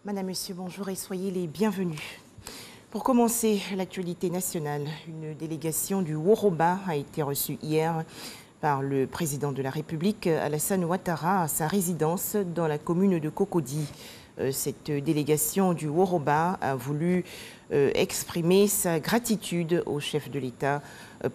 Madame, Monsieur, bonjour et soyez les bienvenus. Pour commencer, l'actualité nationale, une délégation du Woroba a été reçue hier par le président de la République, Alassane Ouattara, à sa résidence dans la commune de Cocody. Cette délégation du Woroba a voulu exprimer sa gratitude au chef de l'État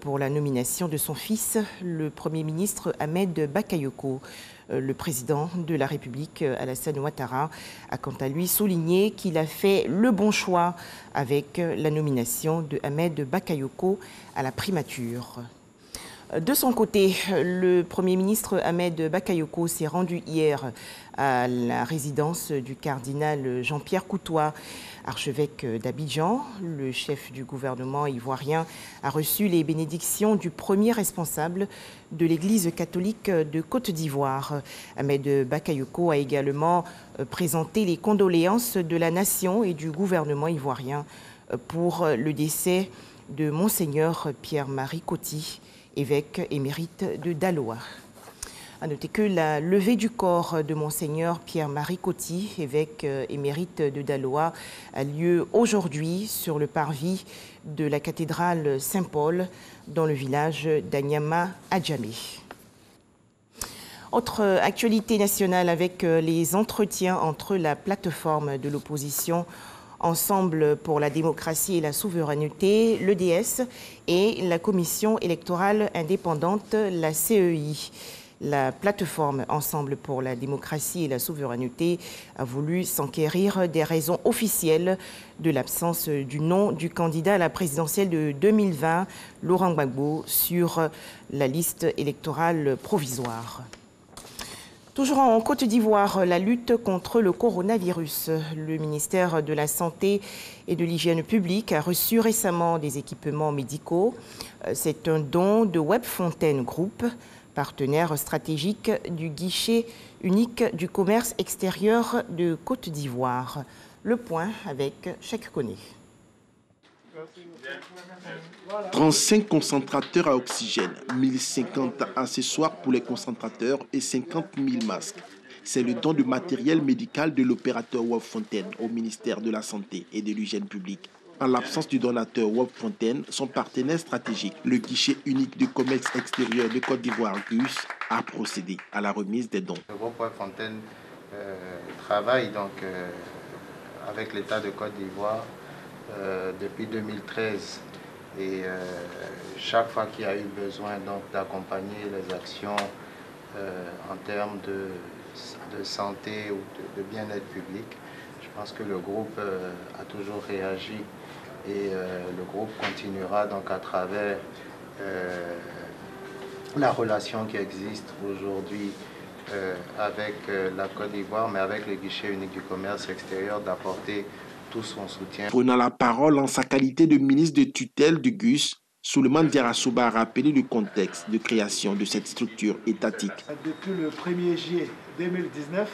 pour la nomination de son fils, le Premier ministre Ahmed Bakayoko. Le président de la République, Alassane Ouattara, a quant à lui souligné qu'il a fait le bon choix avec la nomination de Ahmed Bakayoko à la primature. De son côté, le Premier ministre Ahmed Bakayoko s'est rendu hier à la résidence du cardinal Jean-Pierre Coutois, archevêque d'Abidjan. Le chef du gouvernement ivoirien a reçu les bénédictions du premier responsable de l'Église catholique de Côte d'Ivoire. Ahmed Bakayoko a également présenté les condoléances de la nation et du gouvernement ivoirien pour le décès de Monseigneur Pierre-Marie Coty, évêque émérite de Daloa. À noter que la levée du corps de Monseigneur Pierre-Marie Coty, évêque émérite de Daloa, a lieu aujourd'hui sur le parvis de la cathédrale Saint-Paul dans le village d'Anyama Adjamé. Autre actualité nationale avec les entretiens entre la plateforme de l'opposition Ensemble pour la démocratie et la souveraineté, l'EDS, et la commission électorale indépendante, la CEI. La plateforme Ensemble pour la démocratie et la souveraineté a voulu s'enquérir des raisons officielles de l'absence du nom du candidat à la présidentielle de 2020, Laurent Gbagbo, sur la liste électorale provisoire. Toujours en Côte d'Ivoire, la lutte contre le coronavirus. Le ministère de la Santé et de l'Hygiène publique a reçu récemment des équipements médicaux. C'est un don de Webfontaine Group, partenaire stratégique du guichet unique du commerce extérieur de Côte d'Ivoire. Le point avec Cheikh Koné. 35 concentrateurs à oxygène, 1050 accessoires pour les concentrateurs et 50 000 masques. C'est le don de matériel médical de l'opérateur Webfontaine au ministère de la Santé et de l'Hygiène publique. En l'absence du donateur Webfontaine, son partenaire stratégique, le guichet unique du commerce extérieur de Côte d'Ivoire, GUS, a procédé à la remise des dons. Le groupe Webfontaine travaille donc avec l'État de Côte d'Ivoire depuis 2013 et chaque fois qu'il y a eu besoin d'accompagner les actions en termes de santé ou de bien-être public, je pense que le groupe a toujours réagi et le groupe continuera donc à travers la relation qui existe aujourd'hui avec la Côte d'Ivoire, mais avec le guichet unique du commerce extérieur, d'apporter tout son soutien. Prenant la parole en sa qualité de ministre de tutelle du GUS, Souleymane Diarra-Souba a rappelé le contexte de création de cette structure étatique. Depuis le 1er juillet 2019,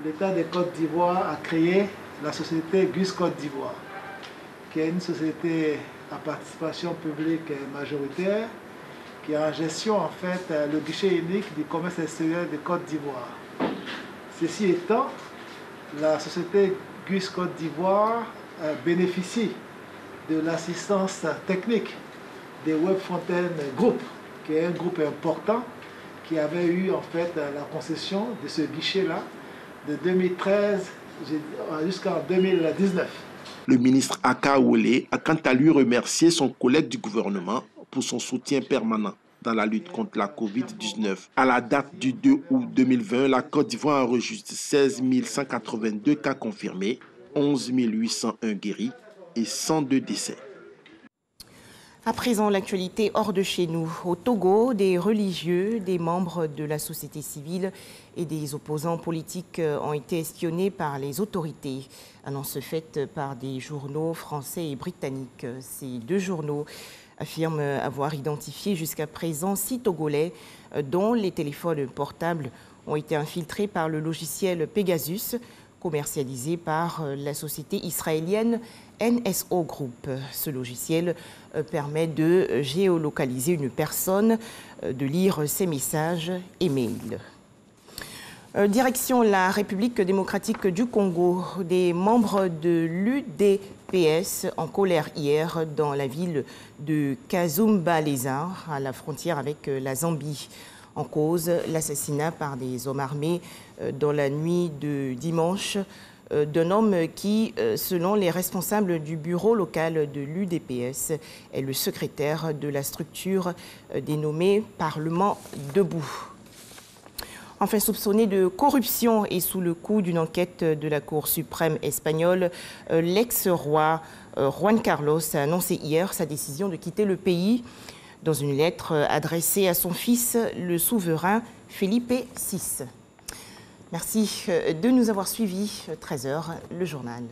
l'État de Côte d'Ivoire a créé la société GUS Côte d'Ivoire, qui est une société à participation publique majoritaire, qui a en gestion en fait le guichet unique du commerce extérieur de Côte d'Ivoire. Ceci étant, la société GUS Côte d'Ivoire bénéficie de l'assistance technique des Webfontaine Group, qui est un groupe important qui avait eu en fait la concession de ce guichet-là de 2013 jusqu'en 2019. Le ministre Aka Wole a quant à lui remercié son collègue du gouvernement pour son soutien permanent dans la lutte contre la Covid-19. À la date du 2 août 2020, la Côte d'Ivoire enregistre 16 182 cas confirmés, 11 801 guéris et 102 décès. À présent, l'actualité hors de chez nous. Au Togo, des religieux, des membres de la société civile et des opposants politiques ont été espionnés par les autorités. Annonce faite par des journaux français et britanniques. Ces deux journaux affirment avoir identifié jusqu'à présent 6 Togolais dont les téléphones portables ont été infiltrés par le logiciel Pegasus, commercialisé par la société israélienne NSO Group. Ce logiciel permet de géolocaliser une personne, de lire ses messages et mails. Direction la République démocratique du Congo. Des membres de l'UDPS en colère hier dans la ville de Kazumba-Lézard, à la frontière avec la Zambie. En cause, l'assassinat par des hommes armés dans la nuit de dimanche d'un homme qui, selon les responsables du bureau local de l'UDPS, est le secrétaire de la structure dénommée Parlement debout. Enfin, soupçonné de corruption et sous le coup d'une enquête de la Cour suprême espagnole, l'ex-roi Juan Carlos a annoncé hier sa décision de quitter le pays. Dans une lettre adressée à son fils, le souverain Felipe VI. Merci de nous avoir suivis. 13h, le journal.